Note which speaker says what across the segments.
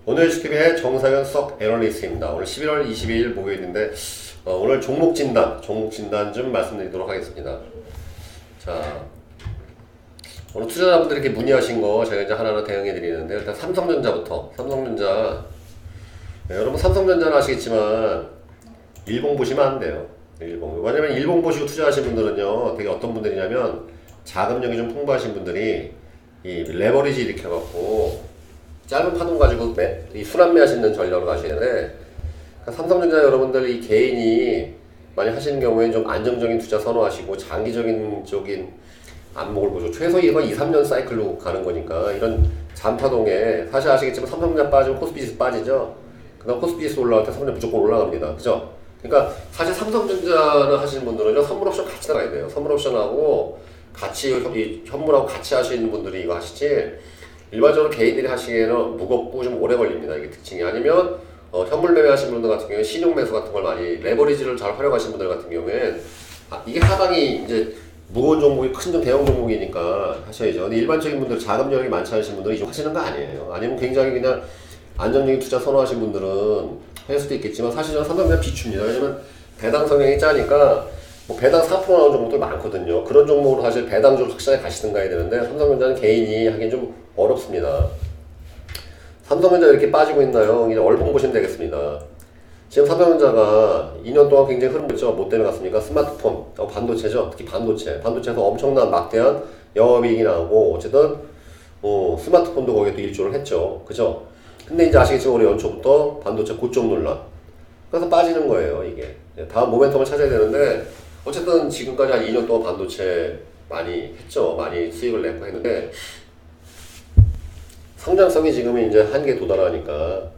Speaker 1: 오늘 스킵의 정상현 석 애널리스트입니다. 오늘 11월 22일 목요일인데 오늘 종목 진단 좀 말씀드리도록 하겠습니다. 자, 오늘 투자자분들이 이렇게 문의하신 거 제가 이제 하나하나 대응해 드리는데 일단 삼성전자부터. 네, 여러분 삼성전자는 아시겠지만 일봉 보시면 안 돼요. 일봉. 왜냐면 일봉 보시고 투자하신 분들은요, 되게 어떤 분들이냐면 자금력이 좀 풍부하신 분들이 이 레버리지 일으켜갖고 짧은 파동 가지고 이 순환매 하시는 전략을 가시는데, 삼성전자 여러분들 이 개인이 많이 하시는 경우에는 좀 안정적인 투자 선호하시고 장기적인 쪽인 안목을 보죠. 최소 이거 2, 3년 사이클로 가는 거니까 이런 잔파동에 사실 아시겠지만 삼성전자 빠지면 코스피지수 빠지죠. 그다음 코스피지수 올라갈 때 삼성전자 무조건 올라갑니다. 그죠? 그러니까 사실 삼성전자를 하시는 분들은요, 선물옵션 같이 나가야 돼요. 선물옵션하고 같이 이 현물하고 같이 하시는 분들이 이거 하시지, 일반적으로 개인들이 하시기에는 무겁고 좀 오래 걸립니다. 이게 특징이. 아니면 현물 매매 하시는 분들 같은 경우에 신용 매수 같은 걸 많이 레버리지를 잘 활용하시는 분들 같은 경우에는 이게 하방이 이제 무거운 종목이 큰 대형 종목이니까 하셔야죠. 근데 일반적인 분들 자금력이 많지 않으신 분들은 이거 하시는 거 아니에요. 아니면 굉장히 그냥 안정적인 투자 선호하시는 분들은 할 수도 있겠지만 사실 저는 삼성전자 비춥니다. 왜냐면 배당 성향이 짜니까 뭐 배당 4% 나오는 종목들 많거든요. 그런 종목으로 사실 배당주로 확실하게 가시든가 해야 되는데 삼성전자는 개인이 하긴 좀 어렵습니다. 삼성전자 이렇게 빠지고 있나요? 이제 얼봉 보시면 되겠습니다. 지금 삼성전자가 2년 동안 굉장히 흐름 보죠. 뭐 때문에 갔습니까? 스마트폰, 반도체죠. 특히 반도체에서 엄청난 막대한 영업이익이 나오고 어쨌든 스마트폰도 거기에 또 일조를 했죠. 그죠? 근데 이제 아시겠지만 올해 연초부터 반도체 고점 논란. 그래서 빠지는 거예요, 이게. 다음 모멘텀을 찾아야 되는데 어쨌든 지금까지 한 2년 동안 반도체 많이 했죠. 많이 수익을 내고 했는데 성장성이 지금은 이제 한계에 도달하니까,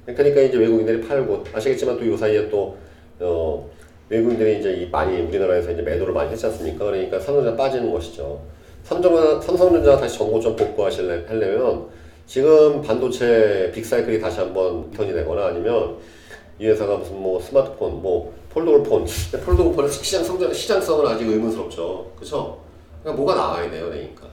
Speaker 1: 그러니까 이제 외국인들이 팔고, 아시겠지만 또 이 사이에 또 외국인들이 이제 많이 우리나라에서 이제 매도를 많이 했지 않습니까? 그러니까 삼성전자 빠지는 것이죠. 삼성전자 다시 전고점 복구하려면 지금 반도체 빅사이클이 다시 한번 턴이 되거나 아니면 이 회사가 무슨 뭐 스마트폰, 뭐 폴더블 폰은 시장성은 아직 의문스럽죠. 그쵸? 그러니까 뭐가 나와야 돼요, 그러니까.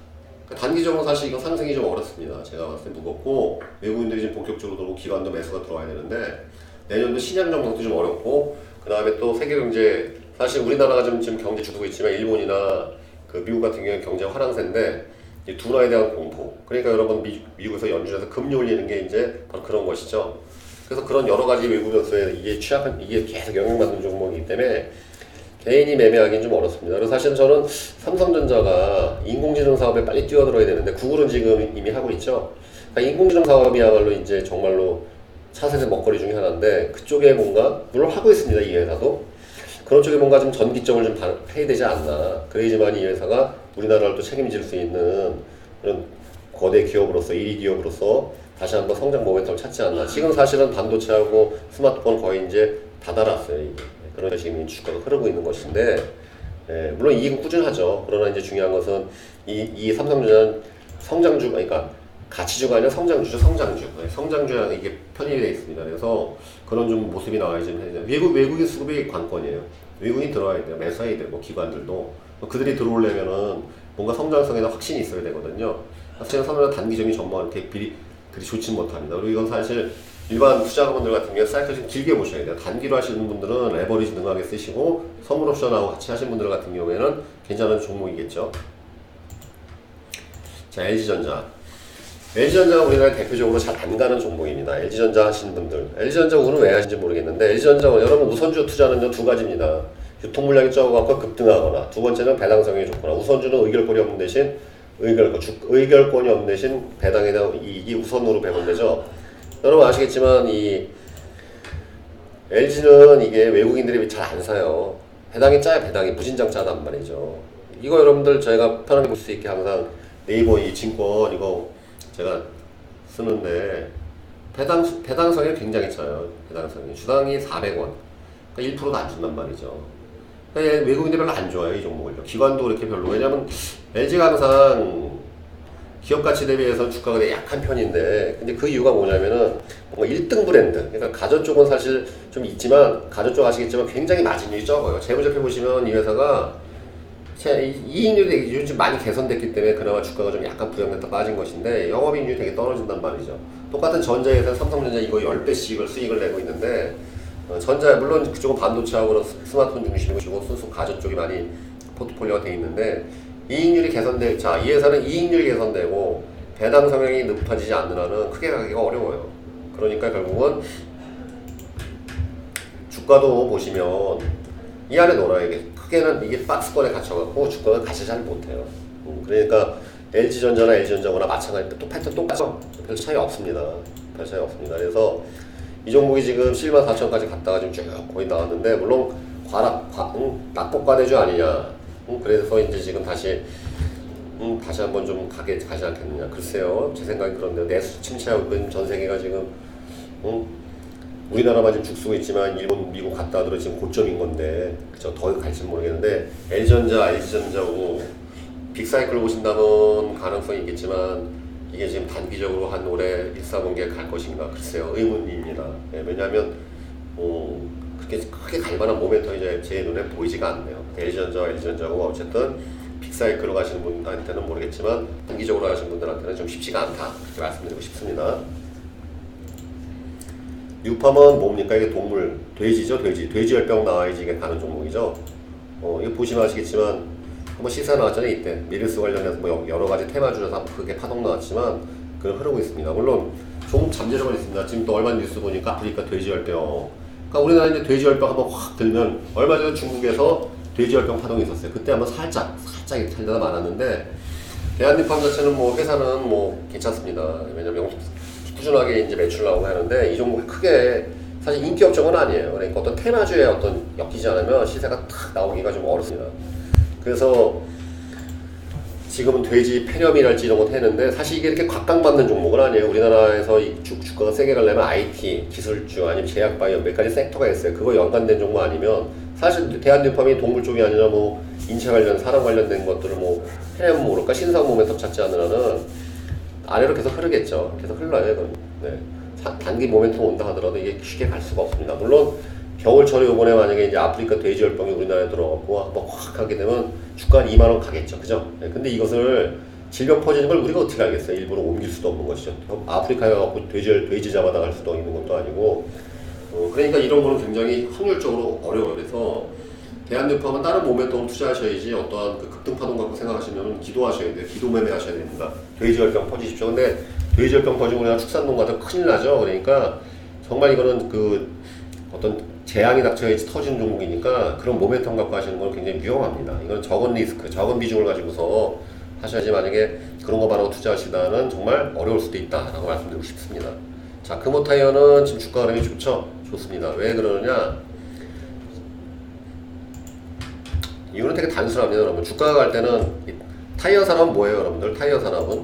Speaker 1: 단기적으로 사실 이거 상승이 좀 어렵습니다. 제가 봤을 때 무겁고 외국인들이 지금 본격적으로 들어오고 기관도 매수가 들어와야 되는데 내년도 신약 정책도 좀 어렵고, 그 다음에 또 세계 경제, 사실 우리나라가 지금 경제 주도고 있지만 일본이나 그 미국 같은 경우는 경제 화랑세인데 이 둔화에 대한 공포. 그러니까 여러분 미국에서 연준에서 금리 올리는 게 이제 바로 그런 것이죠. 그래서 그런 여러 가지 외국 변수에 이게 계속 영향받는 종목이기 때문에 개인이 매매하기는 좀 어렵습니다. 그래서 사실 저는 삼성전자가 인공지능 사업에 빨리 뛰어들어야 되는데 구글은 지금 이미 하고 있죠. 그러니까 인공지능 사업이야말로 이제 정말로 차세대 먹거리 중에 하나인데 그쪽에 뭔가 물론 하고 있습니다. 이 회사도 그런 쪽에 뭔가 좀 전기점을 좀 해야 되지 않나. 그래야지만 이 회사가 우리나라를 또 책임질 수 있는 그런 거대 기업으로서 1위 기업으로서 다시 한번 성장 모멘텀을 찾지 않나. 지금 사실은 반도체하고 스마트폰 거의 이제 다 달았어요. 이게. 그런 지금 주가가 흐르고 있는 것인데, 물론 이익은 꾸준하죠. 그러나 이제 중요한 것은 이 삼성전자는 성장주, 그러니까 가치주가 아니라 성장주죠. 성장주랑 이게 편입이 되어 있습니다. 그래서 그런 좀 모습이 나와야지. 외국인 수급이 관건이에요. 외국인 들어와야 돼요. 매수해야 돼요. 뭐 기관들도. 그들이 들어오려면은 뭔가 성장성에 대한 확신이 있어야 되거든요. 사실 삼성전자 단기적인 전망은 그리 좋지 못합니다. 그리고 이건 사실 일반 투자자분들 같은 경우에 사이클 좀 길게 보셔야 돼요. 단기로 하시는 분들은 레버리지 능하게 쓰시고 선물 옵션하고 같이 하시는 분들 같은 경우에는 괜찮은 종목이겠죠. 자, LG전자가 우리나라에 대표적으로 잘 안 가는 종목입니다. LG전자 하시는 분들. LG전자 오늘 왜 하시는지 모르겠는데 LG전자 여러분 우선주 투자는요 두 가지입니다. 유통 물량이 적어갖고 급등하거나, 두 번째는 배당성이 좋거나. 우선주는 의결권이 없는 대신 의결권이 없는 대신 배당에 대한 이익이 우선으로 배분되죠. 여러분 아시겠지만 이 LG는 이게 외국인들이 잘 안 사요. 배당이 무진장 짜단 말이죠. 이거 여러분들 저희가 편하게 볼 수 있게 항상 네이버 이 증권 이거 제가 쓰는데 배당성이 굉장히 짜요. 배당성이 주당이 400원. 그러니까 1%도 안 준단 말이죠. 그러니까 외국인들이 별로 안 좋아해요, 이 종목을요. 기관도 그렇게 별로. 왜냐면 LG가 항상 기업 가치 대비해서 주가가 되게 약한 편인데, 근데 그 이유가 뭐냐면은 뭔가 1등 브랜드. 그러니까 가전 쪽은 사실 좀 있지만, 가전 쪽 아시겠지만 굉장히 마진율이 적어요. 재무제표 보시면 이 회사가 이익률이 요즘 많이 개선됐기 때문에 그나마 주가가 좀 약간 부양됐다 빠진 것인데 영업이익률이 되게 떨어진단 말이죠. 똑같은 전자에서 삼성전자 이거 10배씩을 수익을 내고 있는데 전자 물론 그쪽은 반도체하고 스마트폰 중심이고 순수 가전 쪽이 많이 포트폴리오가 돼 있는데 이익률이 개선돼. 자, 이 회사는 이익률이 개선되고 배당 성향이 높아지지 않는 한은 크게 가기가 어려워요. 그러니까 결국은 주가도 보시면 이 안에 놀아요. 이게 크게는 이게 박스권에 갇혀갖고 주가가 같이 잘 못해요. 그러니까 LG전자나 LG전자거나 마찬가지 또 패턴 똑같죠. 별 차이 없습니다. 별 차이 없습니다. 그래서 이 종목이 지금 74,000까지 갔다가 지금 쭉 거의 나왔는데 물론 낙폭과대주 아니냐. 그래서 이제 지금 다시 한번 좀 가지 않겠느냐. 글쎄요. 제 생각이 그런데요. 내수 침체하고 있는 전 세계가 지금 우리나라만 지금 죽쓰고 있지만 일본, 미국 갔다 하더라도 지금 고점인 건데 그쵸? 더 갈지는 모르겠는데 LG전자, LG전자고 빅사이클로 보신다면 가능성이 있겠지만 이게 지금 단기적으로 한 올해 1사분기에 갈 것인가 글쎄요. 의문입니다. 네, 왜냐하면 그렇게 크게 갈 만한 모멘텀이 이제 제 눈에 보이지가 않네요. LG전자고 어쨌든 빅사이클로 가시는 분한테는 모르겠지만 단기적으로 가시는 분들한테는 좀 쉽지가 않다 그렇게 말씀드리고 싶습니다. 뉴팜은 뭡니까? 이게 동물, 돼지죠, 돼지열병 나와야지 이게 가는 종목이죠. 이거 보시면 아시겠지만 한번 시사 나왔잖아요. 이때 미르스 관련해서 뭐 여러 가지 테마주에서 크게 파동 나왔지만 그걸 흐르고 있습니다. 물론 종목 잠재력은 있습니다. 지금 또 얼마 뉴스 보니까 아프리카 돼지열병. 그러니까 우리나라 이제 돼지열병 한번 확 들면 얼마 전에 중국에서 돼지열병 파동이 있었어요. 그때 한번 살짝 이렇게 살다가 많았는데 대한뉴팜 자체는 뭐 회사는 뭐 괜찮습니다. 왜냐면 꾸준하게 이제 매출 나오고 하는데 이 종목이 크게 사실 인기 업종은 아니에요. 그러니까 어떤 테마주에 어떤 엮이지 않으면 시세가 탁 나오기가 좀 어렵습니다. 그래서 지금은 돼지 폐렴이랄지 이런 거 했는데 사실 이게 이렇게 각광받는 종목은 아니에요. 우리나라에서 이 주가가 세게 가려면 IT, 기술주 아니면 제약바이오 몇 가지 섹터가 있어요. 그거 연관된 종목 아니면 사실 대한뉴팜이 동물 쪽이 아니라 뭐 인체 관련, 사람 관련된 것들을 뭐 해내면 모를까 신상 모멘텀 찾지 않는 한은 아래로 계속 흐르겠죠. 계속 흘러요. 이건. 네. 단기 모멘텀 온다 하더라도 이게 쉽게 갈 수가 없습니다. 물론 겨울철에 이번에 만약에 이제 아프리카 돼지열병이 우리나라에 들어가고 한번 확 하게 되면 주가 한 2만 원 가겠죠. 그죠? 네. 근데 이것을 질병 퍼지는 걸 우리가 어떻게 알겠어요? 일부러 옮길 수도 없는 것이죠. 아프리카에 가고 돼지 잡아나갈 수도 있는 것도 아니고 그러니까 이런 거는 굉장히 확률적으로 어려워요. 그래서 대한뉴팜은 다른 모멘텀을 투자하셔야지 어떠한 그 급등파동 갖고 생각하시면 기도하셔야 돼요. 기도 매매 하셔야 됩니다. 돼지열병 퍼지십시오. 근데 돼지열병 퍼지고 우리가 축산농 가도 큰일 나죠. 그러니까 정말 이거는 그 어떤 재앙이 닥쳐야지 터지는 종목이니까 그런 모멘텀 갖고 하시는 건 굉장히 위험합니다. 이건 적은 리스크, 적은 비중을 가지고서 하셔야지 만약에 그런 거 바라고 투자하시다는 정말 어려울 수도 있다라고 말씀드리고 싶습니다. 자, 금호타이어는 지금 주가 흐름이 좋죠? 좋습니다. 왜 그러느냐? 이유는 되게 단순합니다. 여러분 주가가 갈 때는 타이어 산업은 뭐예요? 여러분들 타이어 산업은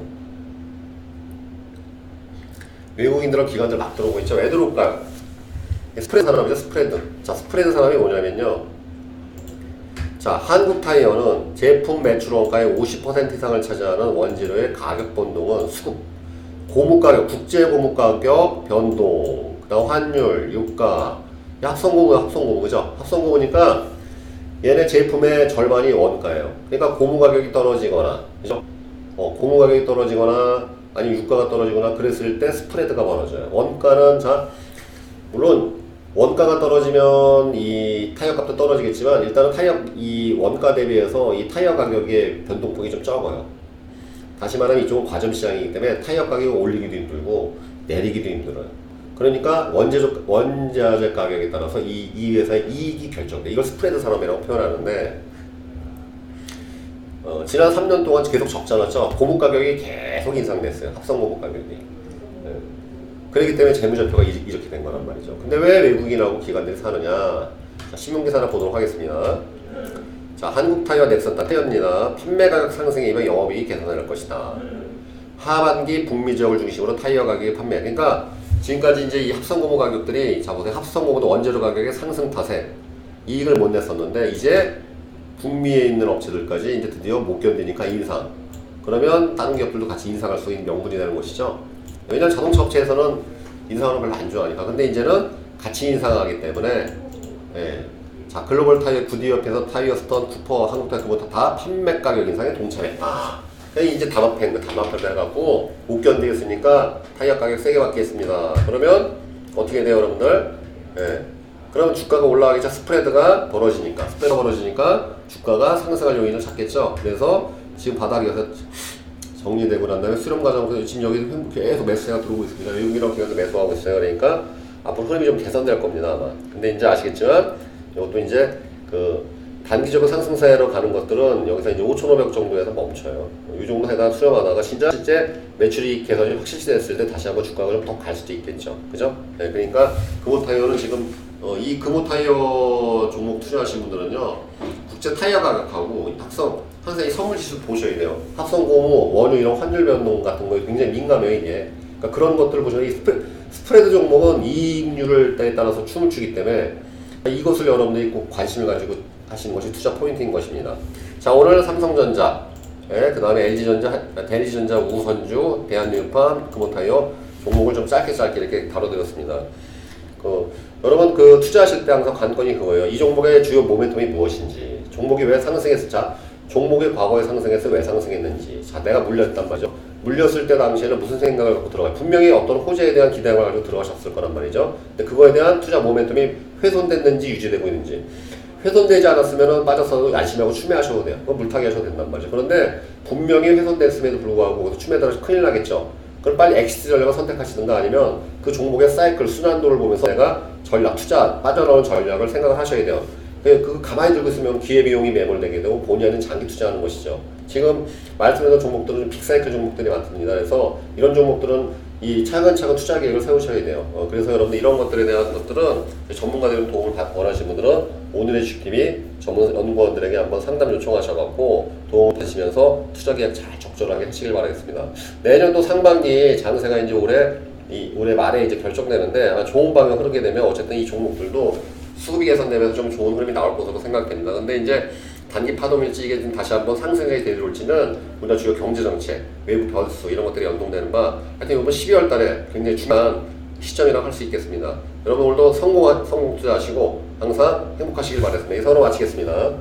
Speaker 1: 외국인들하고 기관들 막 들어오고 있죠. 왜 들어올까요? 스프레드 산업이죠. 스프레드. 자, 스프레드 산업이 뭐냐면요, 자, 한국 타이어는 제품 매출 원가의 50% 이상을 차지하는 원재료의 가격 변동은 수급, 고무 가격, 국제 고무 가격 변동, 그다음 환율, 유가, 합성고무 그죠? 합성고무니까 얘네 제품의 절반이 원가예요. 그러니까 고무 가격이 떨어지거나, 그죠? 고무 가격이 떨어지거나, 아니면 유가가 떨어지거나 그랬을 때 스프레드가 벌어져요. 원가는, 자, 물론 원가가 떨어지면 이 타이어 값도 떨어지겠지만 일단은 이 원가 대비해서 이 타이어 가격의 변동폭이 좀 적어요. 다시 말하면 이쪽은 과점 시장이기 때문에 타이어 가격이 올리기도 힘들고 내리기도 힘들어요. 그러니까 원자재 가격에 따라서 이 회사의 이익이 결정돼. 이걸 스프레드 산업이라고 표현하는데 지난 3년 동안 계속 적자났죠. 고무 가격이 계속 인상됐어요. 합성 고무 가격이. 네. 그렇기 때문에 재무제표가 이렇게 된 거란 말이죠. 근데 왜 외국인하고 기관들이 사느냐? 자, 신문기사 하나 보도록 하겠습니다. 자, 한국타이어 넥슨 타이어입니다. 판매 가격 상승에 이면 영업이익이 개선할 것이다. 하반기 북미 지역을 중심으로 타이어 가격의 판매. 그러니까 지금까지 이제 이 합성고무 가격들이, 자 보세요. 합성고무도 원재료 가격의 상승 탓에 이익을 못 냈었는데 이제 북미에 있는 업체들까지 이제 드디어 못 견디니까 인상. 그러면 다른 기업들도 같이 인상할 수 있는 명분이 되는 것이죠. 왜냐면 자동차 업체에서는 인상하는 걸 별로 안 좋아하니까. 근데 이제는 같이 인상하기 때문에, 예. 자, 글로벌 타이어, 구디협에서 타이어스턴, 쿠퍼, 한국타이어, 쿠퍼 다 판매 가격 인상에 동참했다. 이제 담합한 거, 담합을 해갖고 못 견디겠으니까 타이어 가격 세게 받겠습니다. 그러면 어떻게 돼요, 여러분들? 예. 그럼 주가가 올라가겠죠. 스프레드가 벌어지니까 주가가 상승할 요인을 찾겠죠. 그래서 지금 바닥에서 정리되고 난 다음에 수렴 과정에서 지금 여기 계속 매수세가 들어오고 있습니다. 외국인이랑 계속 매수하고 있어요. 그러니까 앞으로 흐름이 좀 개선될 겁니다, 아마. 근데 이제 아시겠지만 이것도 이제 그 단기적으로 상승세로 가는 것들은 여기서 이제 5,500 정도에서 멈춰요. 이 정도 해가 수렴하다가 실제 매출이 개선이 확실시 됐을 때 다시 한번 주가가 좀 더 갈 수도 있겠죠. 그죠? 네, 그러니까 금호타이어는 지금 이 금호타이어 종목 투자하신 분들은요, 국제 타이어 가격하고 항상 이 선물지수 보셔야 돼요. 합성고무, 원유 이런 환율 변동 같은 거에 굉장히 민감해요, 이게. 그러니까 그런 것들을 보셔야 이 스프레드 종목은 이익률을 따라서 춤을 추기 때문에 이것을 여러분들이 꼭 관심을 가지고 하시는 것이 투자 포인트인 것입니다. 자, 오늘 삼성전자, 그 다음에 LG전자, 대리전자, 우선주, 대한유판, 금호타이어 종목을 좀 짧게 이렇게 다뤄드렸습니다. 여러분 투자하실 때 항상 관건이 그거예요. 이 종목의 주요 모멘텀이 무엇인지, 종목이 왜 상승했을까? 종목이 과거에 상승해서 왜 상승했는지. 자, 내가 물렸단 말이죠. 물렸을 때 당시에는 무슨 생각을 갖고 들어가요? 분명히 어떤 호재에 대한 기대감을 가지고 들어가셨을 거란 말이죠. 근데 그거에 대한 투자 모멘텀이 훼손됐는지 유지되고 있는지. 훼손되지 않았으면 빠져서 안심하고 추매하셔도 돼요. 물타기 하셔도 된단 말이죠. 그런데 분명히 훼손됐음에도 불구하고 거기서 추매들어서 큰일 나겠죠. 그럼 빨리 엑시트 전략을 선택하시든가 아니면 그 종목의 사이클, 순환도를 보면서 내가 투자, 빠져나오는 전략을 생각을 하셔야 돼요. 가만히 들고 있으면 기회비용이 매몰되게 되고 본인은 장기 투자하는 것이죠. 지금 말씀드린 종목들은 좀 빅사이클 종목들이 많습니다. 그래서 이런 종목들은 이 차근차근 투자 계획을 세우셔야 돼요. 그래서 여러분들 이런 것들에 대한 것들은 전문가들의 도움을 원하시는 분들은 오늘의 주식TV 전문 연구원들에게 한번 상담 요청하셔갖고 도움을 받으시면서 투자 계획 잘 적절하게 하시길 바라겠습니다. 내년도 상반기 장세가 이제 올해 말에 이제 결정되는데 아마 좋은 방향 흐르게 되면 어쨌든 이 종목들도 수급이 개선되면서 좀 좋은 흐름이 나올 것으로 생각됩니다. 근데 이제 단기 파동일지 이게 좀 다시 한번 상승에 되돌지는 우리나라 주요 경제정책, 외부 변수 이런 것들이 연동되는 바 하여튼 이번 12월 달에 굉장히 중요한 시점이라고 할 수 있겠습니다. 여러분 오늘도 성공 투자하시고 항상 행복하시길 바라겠습니다. 이상으로 마치겠습니다.